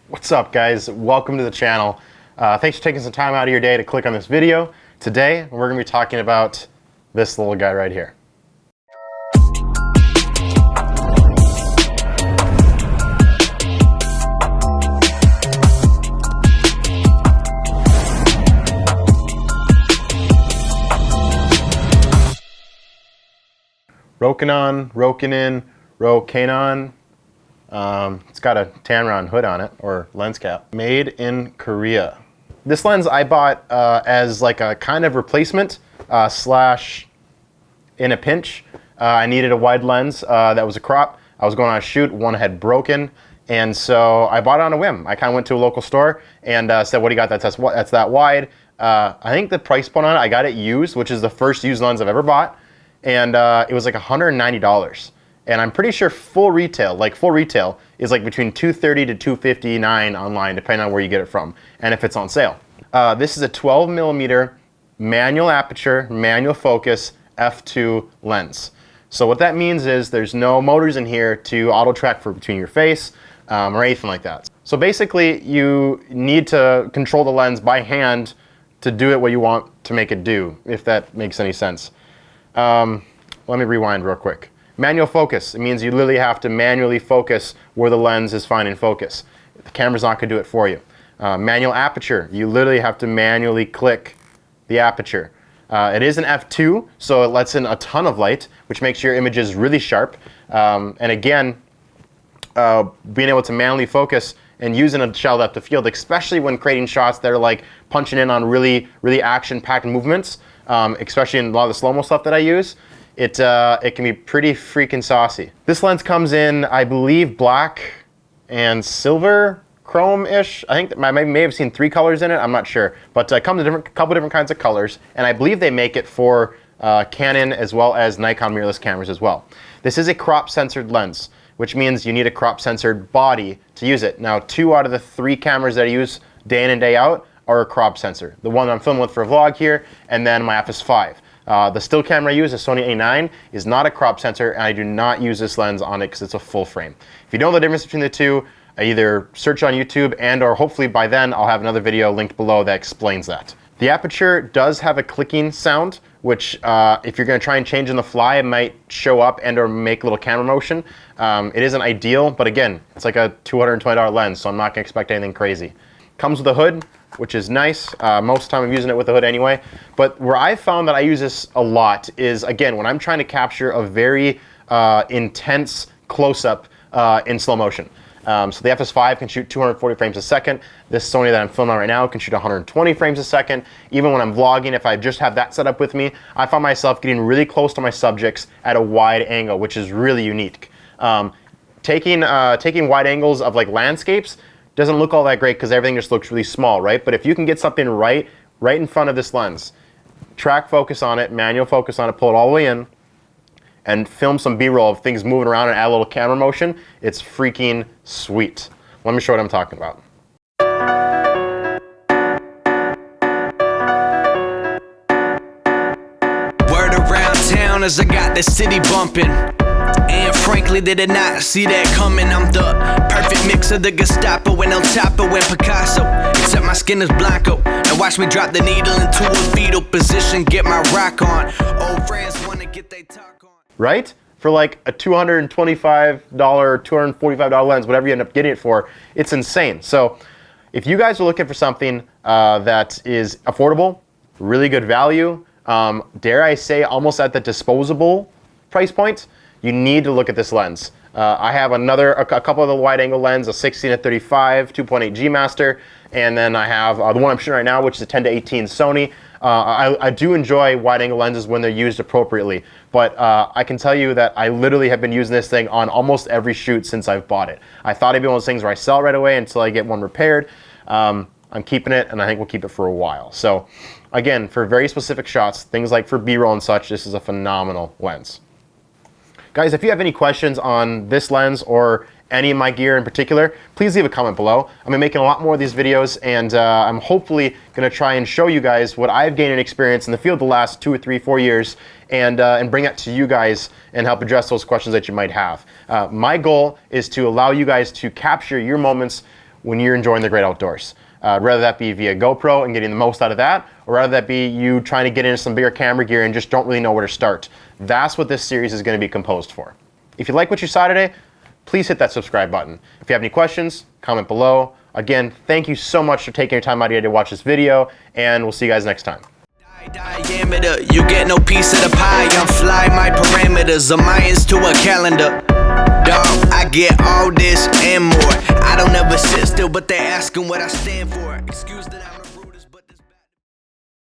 What's up, guys? Welcome to the channel. Thanks for taking some time out of your day to click on this video. Today, we're going to be talking about this little guy right here. Rokinon, it's got a Tamron hood on it, or lens cap. Made in Korea. This lens I bought as like a kind of replacement slash in a pinch. I needed a wide lens that was a crop. I was going on a shoot, one had broken, and so I bought it on a whim. I kind of went to a local store and said, what do you got that's that wide? I think the price point on it, I got it used, which is the first used lens I've ever bought, and it was like $190. And I'm pretty sure full retail is like between $230 to $259 online, depending on where you get it from and if it's on sale. This is a 12mm manual aperture, manual focus, f2 lens. So what that means is there's no motors in here to auto track for between your face or anything like that. So basically you need to control the lens by hand to do it what you want to make it do, if that makes any sense. Let me rewind real quick. Manual focus, it means you literally have to manually focus where the lens is finding focus. The camera's not going to do it for you. Manual aperture, you literally have to manually click the aperture. It is an f2, so it lets in a ton of light, which makes your images really sharp. And again, being able to manually focus and using a shallow depth of field, especially when creating shots that are like punching in on really action-packed movements, especially in a lot of the slow-mo stuff that I use, it can be pretty freaking saucy. This lens comes in, I believe, black and silver, chrome-ish. I think I may have seen 3 colors in it, I'm not sure. But it comes in a couple different kinds of colors, and I believe they make it for Canon as well as Nikon mirrorless cameras as well. This is a crop-censored lens, which means you need a crop-censored body to use it. Now, 2 out of the 3 cameras that I use day in and day out are a crop sensor. The one I'm filming with for a vlog here, and then my FS5. The still camera I use, the Sony A9, is not a crop sensor, and I do not use this lens on it because it's a full frame. If you don't know the difference between the two, either search on YouTube and or hopefully by then I'll have another video linked below that explains that. The aperture does have a clicking sound, which if you're going to try and change on the fly, it might show up and or make a little camera motion. It isn't ideal, but again, it's like a $220 lens, so I'm not going to expect anything crazy. Comes with a hood, which is nice. Most of the time I'm using it with the hood anyway. But where I've found that I use this a lot is, again, when I'm trying to capture a very intense close-up in slow motion. So the FS5 can shoot 240 frames a second. This Sony that I'm filming on right now can shoot 120 frames a second. Even when I'm vlogging, if I just have that set up with me, I find myself getting really close to my subjects at a wide angle, which is really unique. Taking wide angles of like landscapes doesn't look all that great because everything just looks really small, right? But if you can get something right in front of this lens, track focus on it, manual focus on it, pull it all the way in, and film some B-roll of things moving around and add a little camera motion, it's freaking sweet. Let me show what I'm talking about. Word around town as I got the city bumping. And frankly, they did not see that coming. I'm the perfect mix of the Gestapo and El Chapo and Picasso. Except my skin is blanco. Now watch me drop the needle into a fetal position, get my rock on. Old friends wanna get they talk on. Right? For like a $225, $245 lens, whatever you end up getting it for, it's insane. So if you guys are looking for something that is affordable, really good value, dare I say almost at the disposable price point, you need to look at this lens. I have a couple of the wide angle lens, a 16 to 35, 2.8 G Master, and then I have the one I'm shooting right now, which is a 10 to 18 Sony. I do enjoy wide angle lenses when they're used appropriately, but I can tell you that I literally have been using this thing on almost every shoot since I've bought it. I thought it'd be one of those things where I sell it right away until I get one repaired. I'm keeping it, and I think we'll keep it for a while. So again, for very specific shots, things like for B-roll and such, this is a phenomenal lens. Guys, if you have any questions on this lens or any of my gear in particular, please leave a comment below. I'm gonna be making a lot more of these videos, and I'm hopefully gonna try and show you guys what I've gained in experience in the field the last 2 or 3, 4 years, and bring that to you guys and help address those questions that you might have. My goal is to allow you guys to capture your moments when you're enjoying the great outdoors. Rather that be via GoPro and getting the most out of that, or rather that be you trying to get into some bigger camera gear and just don't really know where to start. That's what this series is going to be composed for. If you like what you saw today, please hit that subscribe button. If you have any questions, comment below. Again, thank you so much for taking your time out of your day to watch this video, and we'll see you guys next time. Diameter, you get no piece of the pie. I'm fly, my parameters are Mayans to a calendar. Dog, I get all this and more. I don't ever sit still, but they're asking what I stand for. Excuse that I'm